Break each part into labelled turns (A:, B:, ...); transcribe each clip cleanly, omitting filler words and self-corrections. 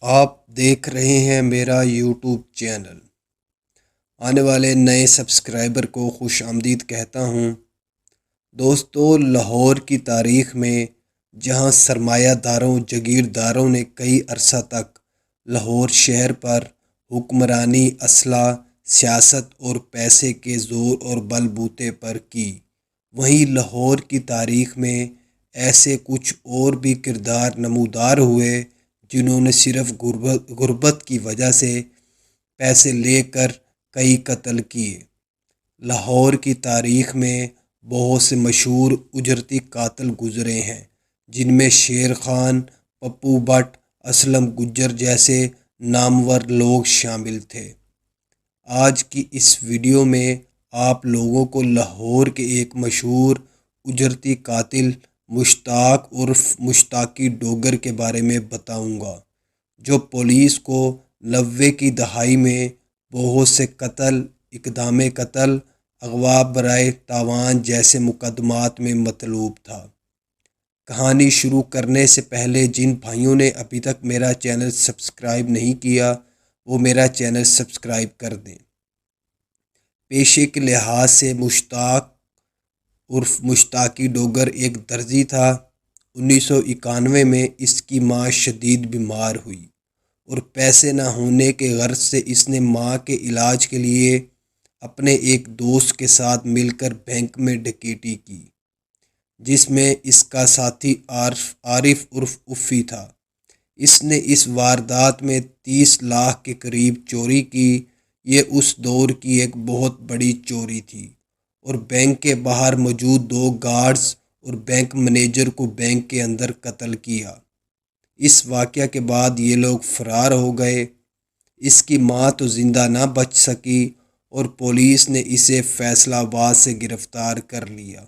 A: آپ دیکھ رہے ہیں میرا یوٹیوب چینل۔ آنے والے نئے سبسکرائبر کو خوش آمدید کہتا ہوں۔ دوستو، لاہور کی تاریخ میں جہاں سرمایہ داروں جگیرداروں نے کئی عرصہ تک لاہور شہر پر حکمرانی اسلحہ، سیاست اور پیسے کے زور اور بل بوتے پر کی، وہیں لاہور کی تاریخ میں ایسے کچھ اور بھی کردار نمودار ہوئے جنہوں نے صرف غربت کی وجہ سے پیسے لے کر کئی قتل کیے۔ لاہور کی تاریخ میں بہت سے مشہور اجرتی قاتل گزرے ہیں، جن میں شیر خان، پپو بٹ، اسلم گجر جیسے نامور لوگ شامل تھے۔ آج کی اس ویڈیو میں آپ لوگوں کو لاہور کے ایک مشہور اجرتی قاتل مشتاق عرف مشتاقی ڈوگر کے بارے میں بتاؤں گا، جو پولیس کو 90 کی دہائی میں بہت سے قتل، اقدام قتل، اغوا برائے تاوان جیسے مقدمات میں مطلوب تھا۔ کہانی شروع کرنے سے پہلے جن بھائیوں نے ابھی تک میرا چینل سبسکرائب نہیں کیا وہ میرا چینل سبسکرائب کر دیں۔ پیشے کے لحاظ سے مشتاق عرف مشتاقی ڈوگر ایک درزی تھا۔ 1991 میں اس کی ماں شدید بیمار ہوئی اور پیسے نہ ہونے کے غرض سے اس نے ماں کے علاج کے لیے اپنے ایک دوست کے ساتھ مل کر بینک میں ڈکیتی کی، جس میں اس کا ساتھی عارف عرف افی تھا۔ اس نے اس واردات میں 30 لاکھ کے قریب چوری کی۔ یہ اس دور کی ایک بہت بڑی چوری تھی اور بینک کے باہر موجود 2 گارڈز اور بینک مینیجر کو بینک کے اندر قتل کیا۔ اس واقعہ کے بعد یہ لوگ فرار ہو گئے۔ اس کی ماں تو زندہ نہ بچ سکی اور پولیس نے اسے فیصلہ آباد سے گرفتار کر لیا۔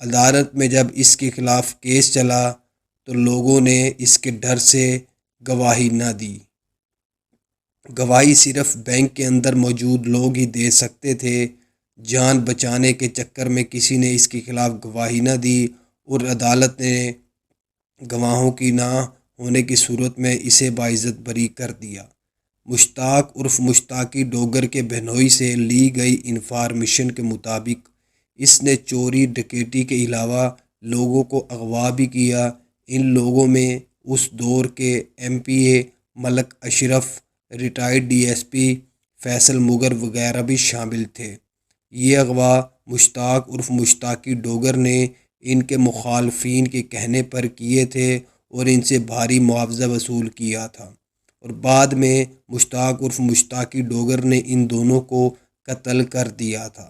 A: عدالت میں جب اس کے خلاف کیس چلا تو لوگوں نے اس کے ڈر سے گواہی نہ دی۔ گواہی صرف بینک کے اندر موجود لوگ ہی دے سکتے تھے۔ جان بچانے کے چکر میں کسی نے اس کے خلاف گواہی نہ دی اور عدالت نے گواہوں کی نہ ہونے کی صورت میں اسے باعزت بری کر دیا۔ مشتاق عرف مشتاقی ڈوگر کے بہنوئی سے لی گئی انفارمیشن کے مطابق اس نے چوری ڈکیتی کے علاوہ لوگوں کو اغوا بھی کیا۔ ان لوگوں میں اس دور کے M P A Malik Ashraf, retired D S P Faisal مگر وغیرہ بھی شامل تھے۔ یہ اغوا مشتاق عرف مشتاقی ڈوگر نے ان کے مخالفین کے کہنے پر کیے تھے اور ان سے بھاری معاوضہ وصول کیا تھا، اور بعد میں مشتاق عرف مشتاقی ڈوگر نے ان دونوں کو قتل کر دیا تھا۔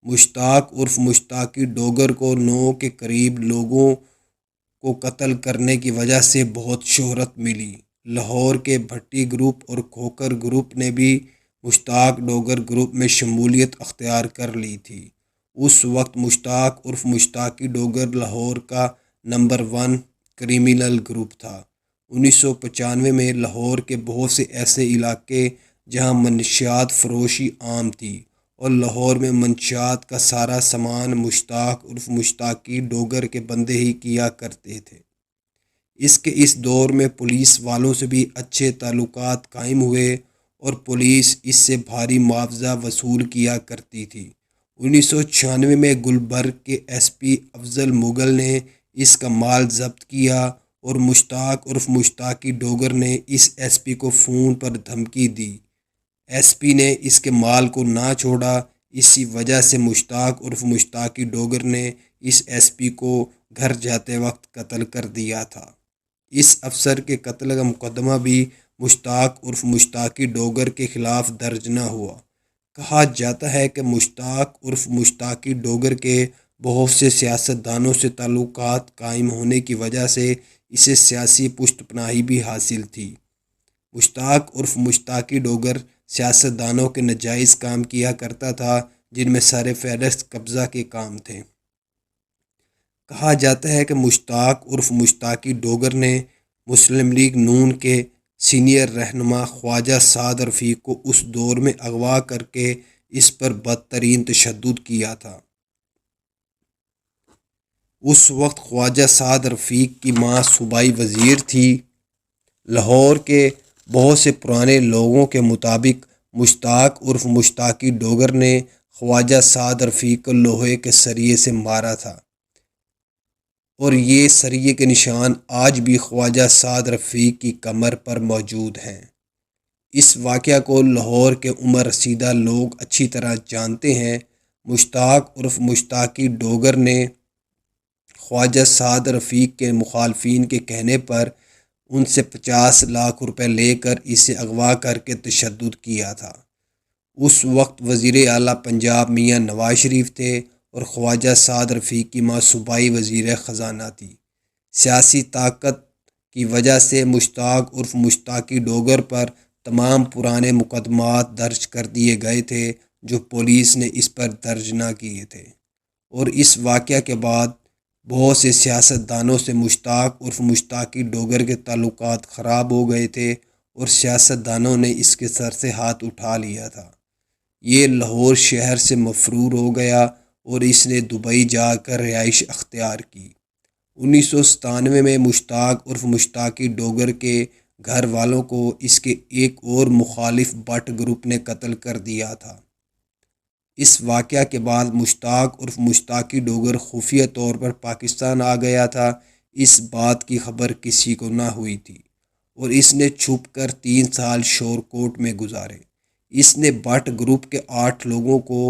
A: مشتاق عرف مشتاقی ڈوگر کو 9 کے قریب لوگوں کو قتل کرنے کی وجہ سے بہت شہرت ملی۔ لاہور کے بھٹی گروپ اور کھوکر گروپ نے بھی مشتاق ڈوگر گروپ میں شمولیت اختیار کر لی تھی۔ اس وقت مشتاق عرف مشتاقی ڈوگر لاہور کا نمبر 1 کریمنل گروپ تھا۔ 1995 میں لاہور کے بہت سے ایسے علاقے جہاں منشیات فروشی عام تھی اور لاہور میں منشیات کا سارا سامان مشتاق عرف مشتاقی ڈوگر کے بندے ہی کیا کرتے تھے۔ اس دور میں پولیس والوں سے بھی اچھے تعلقات قائم ہوئے اور پولیس اس سے بھاری معاوضہ وصول کیا کرتی تھی۔ 1996 میں گلبرگ کے ایس پی افضل مغل نے اس کا مال ضبط کیا اور مشتاق عرف مشتاقی ڈوگر نے اس ایس پی کو فون پر دھمکی دی۔ ایس پی نے اس کے مال کو نہ چھوڑا۔ اسی وجہ سے مشتاق عرف مشتاقی ڈوگر نے اس ایس پی کو گھر جاتے وقت قتل کر دیا تھا۔ اس افسر کے قتل کا مقدمہ بھی مشتاق عرف مشتاقی ڈوگر کے خلاف درج نہ ہوا۔ کہا جاتا ہے کہ مشتاق عرف مشتاقی ڈوگر کے بہت سے سیاستدانوں سے تعلقات قائم ہونے کی وجہ سے اسے سیاسی پشت پناہی بھی حاصل تھی۔ مشتاق عرف مشتاقی ڈوگر سیاستدانوں کے ناجائز کام کیا کرتا تھا، جن میں سر فہرست قبضہ کے کام تھے۔ کہا جاتا ہے کہ مشتاق عرف مشتاقی ڈوگر نے مسلم لیگ نون کے سینئر رہنما خواجہ سعد رفیق کو اس دور میں اغوا کر کے اس پر بدترین تشدد کیا تھا۔ اس وقت خواجہ سعد رفیق کی ماں صوبائی وزیر تھی لاہور کے بہت سے پرانے لوگوں کے مطابق مشتاق عرف مشتاقی ڈوگر نے خواجہ سعد رفیق کو لوہے کے سریے سے مارا تھا، اور یہ سریے کے نشان آج بھی خواجہ سعد رفیق کی کمر پر موجود ہیں۔ اس واقعہ کو لاہور کے عمر رسیدہ لوگ اچھی طرح جانتے ہیں۔ مشتاق عرف مشتاقی ڈوگر نے خواجہ سعد رفیق کے مخالفین کے کہنے پر ان سے 50 لاکھ روپے لے کر اسے اغوا کر کے تشدد کیا تھا۔ اس وقت وزیر اعلیٰ پنجاب میاں نواز شریف تھے اور خواجہ سعد رفیق کی ماں صوبائی وزیر خزانہ تھی۔ سیاسی طاقت کی وجہ سے مشتاق عرف مشتاقی ڈوگر پر تمام پرانے مقدمات درج کر دیے گئے تھے جو پولیس نے اس پر درج نہ کیے تھے، اور اس واقعہ کے بعد بہت سے سیاست دانوں سے مشتاق عرف مشتاقی ڈوگر کے تعلقات خراب ہو گئے تھے اور سیاست دانوں نے اس کے سر سے ہاتھ اٹھا لیا تھا۔ یہ لاہور شہر سے مفرور ہو گیا اور اس نے دبئی جا کر رہائش اختیار کی۔ 1997 میں مشتاق عرف مشتاقی ڈوگر کے گھر والوں کو اس کے ایک اور مخالف بٹ گروپ نے قتل کر دیا تھا۔ اس واقعہ کے بعد مشتاق عرف مشتاقی ڈوگر خفیہ طور پر پاکستان آ گیا تھا۔ اس بات کی خبر کسی کو نہ ہوئی تھی اور اس نے چھپ کر 3 سال شور کوٹ میں گزارے۔ اس نے بٹ گروپ کے 8 لوگوں کو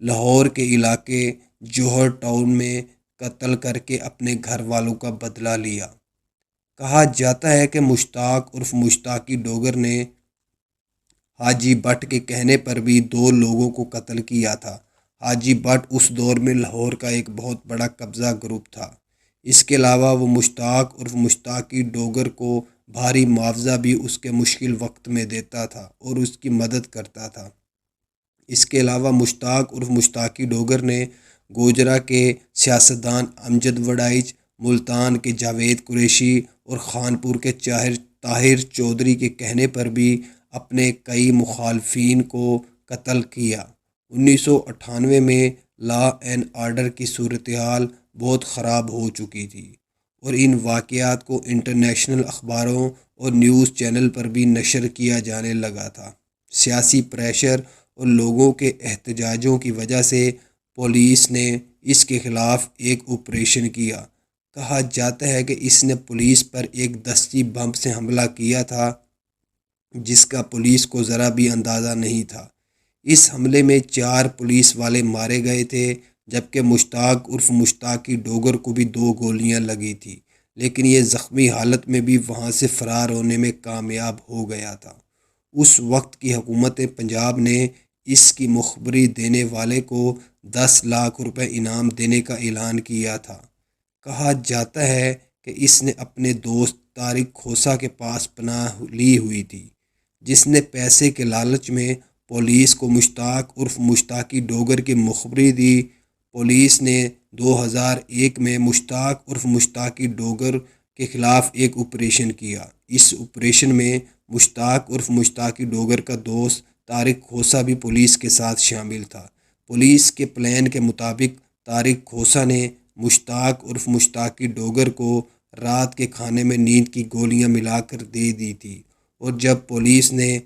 A: لاہور کے علاقے جوہر ٹاؤن میں قتل کر کے اپنے گھر والوں کا بدلہ لیا۔ کہا جاتا ہے کہ مشتاق عرف مشتاقی ڈوگر نے حاجی بٹ کے کہنے پر بھی 2 لوگوں کو قتل کیا تھا۔ حاجی بٹ اس دور میں لاہور کا ایک بہت بڑا قبضہ گروپ تھا۔ اس کے علاوہ وہ مشتاق عرف مشتاقی ڈوگر کو بھاری معاوضہ بھی اس کے مشکل وقت میں دیتا تھا اور اس کی مدد کرتا تھا۔ اس کے علاوہ مشتاق عرف مشتاقی ڈوگر نے گوجرا کے سیاستدان امجد وڑائچ، ملتان کے جاوید قریشی اور خانپور کے طاہر چودھری کے کہنے پر بھی اپنے کئی مخالفین کو قتل کیا۔ 1998 میں لا اینڈ آرڈر کی صورتحال بہت خراب ہو چکی تھی اور ان واقعات کو انٹرنیشنل اخباروں اور نیوز چینل پر بھی نشر کیا جانے لگا تھا۔ سیاسی پریشر اور لوگوں کے احتجاجوں کی وجہ سے پولیس نے اس کے خلاف ایک آپریشن کیا۔ کہا جاتا ہے کہ اس نے پولیس پر ایک دستی بم سے حملہ کیا تھا جس کا پولیس کو ذرا بھی اندازہ نہیں تھا۔ اس حملے میں 4 پولیس والے مارے گئے تھے جبکہ مشتاق عرف مشتاقی ڈوگر کو بھی 2 گولیاں لگی تھی، لیکن یہ زخمی حالت میں بھی وہاں سے فرار ہونے میں کامیاب ہو گیا تھا۔ اس وقت کی حکومت پنجاب نے اس کی مخبری دینے والے کو 10 لاکھ روپے انعام دینے کا اعلان کیا تھا۔ کہا جاتا ہے کہ اس نے اپنے دوست طارق کھوسہ کے پاس پناہ لی ہوئی تھی، جس نے پیسے کے لالچ میں پولیس کو مشتاق عرف مشتاقی ڈوگر کی مخبری دی۔ پولیس نے 2001 میں مشتاق عرف مشتاقی ڈوگر کے خلاف ایک آپریشن کیا۔ اس آپریشن میں مشتاق عرف مشتاقی ڈوگر کا دوست طارق کھوسہ بھی پولیس کے ساتھ شامل تھا۔ پولیس کے پلان کے مطابق طارق کھوسہ نے مشتاق عرف مشتاقی ڈوگر کو رات کے کھانے میں نیند کی گولیاں ملا کر دے دی تھی، اور جب پولیس نے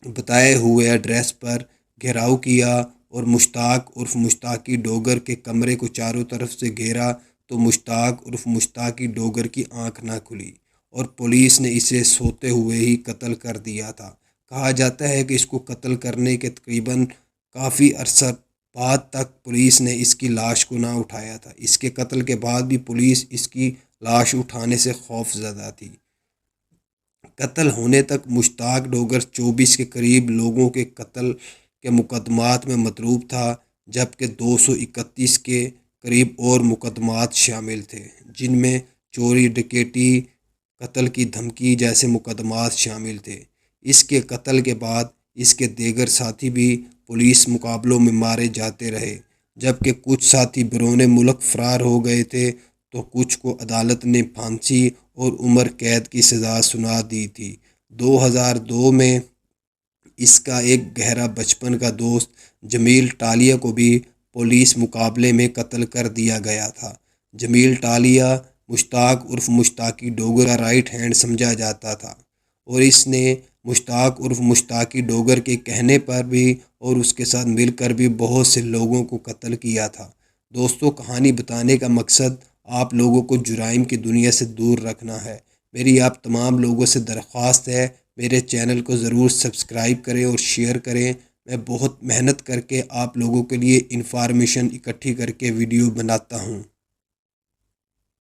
A: بتائے ہوئے ایڈریس پر گھیراؤ کیا اور مشتاق عرف مشتاقی ڈوگر کے کمرے کو چاروں طرف سے گھیرا تو مشتاق عرف مشتاقی ڈوگر کی آنکھ نہ کھلی اور پولیس نے اسے سوتے ہوئے ہی قتل کر دیا تھا۔ کہا جاتا ہے کہ اس کو قتل کرنے کے تقریباً کافی عرصہ بعد تک پولیس نے اس کی لاش کو نہ اٹھایا تھا۔ اس کے قتل کے بعد بھی پولیس اس کی لاش اٹھانے سے خوف زدہ تھی۔ قتل ہونے تک مشتاق ڈوگر 24 کے قریب لوگوں کے قتل کے مقدمات میں مطلوب تھا، جبکہ 231 کے قریب اور مقدمات شامل تھے جن میں چوری، ڈکیتی، قتل کی دھمکی جیسے مقدمات شامل تھے۔ اس کے قتل کے بعد اس کے دیگر ساتھی بھی پولیس مقابلوں میں مارے جاتے رہے، جبکہ کچھ ساتھی بیرون ملک فرار ہو گئے تھے تو کچھ کو عدالت نے پھانسی اور عمر قید کی سزا سنا دی تھی۔ 2002 میں اس کا ایک گہرا بچپن کا دوست جمیل ٹالیہ کو بھی پولیس مقابلے میں قتل کر دیا گیا تھا۔ جمیل ٹالیہ مشتاق عرف مشتاقی ڈوگر کا رائٹ ہینڈ سمجھا جاتا تھا، اور اس نے مشتاق عرف مشتاقی ڈوگر کے کہنے پر بھی اور اس کے ساتھ مل کر بھی بہت سے لوگوں کو قتل کیا تھا۔ دوستو، کہانی بتانے کا مقصد آپ لوگوں کو جرائم کی دنیا سے دور رکھنا ہے۔ میری آپ تمام لوگوں سے درخواست ہے، میرے چینل کو ضرور سبسکرائب کریں اور شیئر کریں۔ میں بہت محنت کر کے آپ لوگوں کے لیے انفارمیشن اکٹھی کر کے ویڈیو بناتا ہوں۔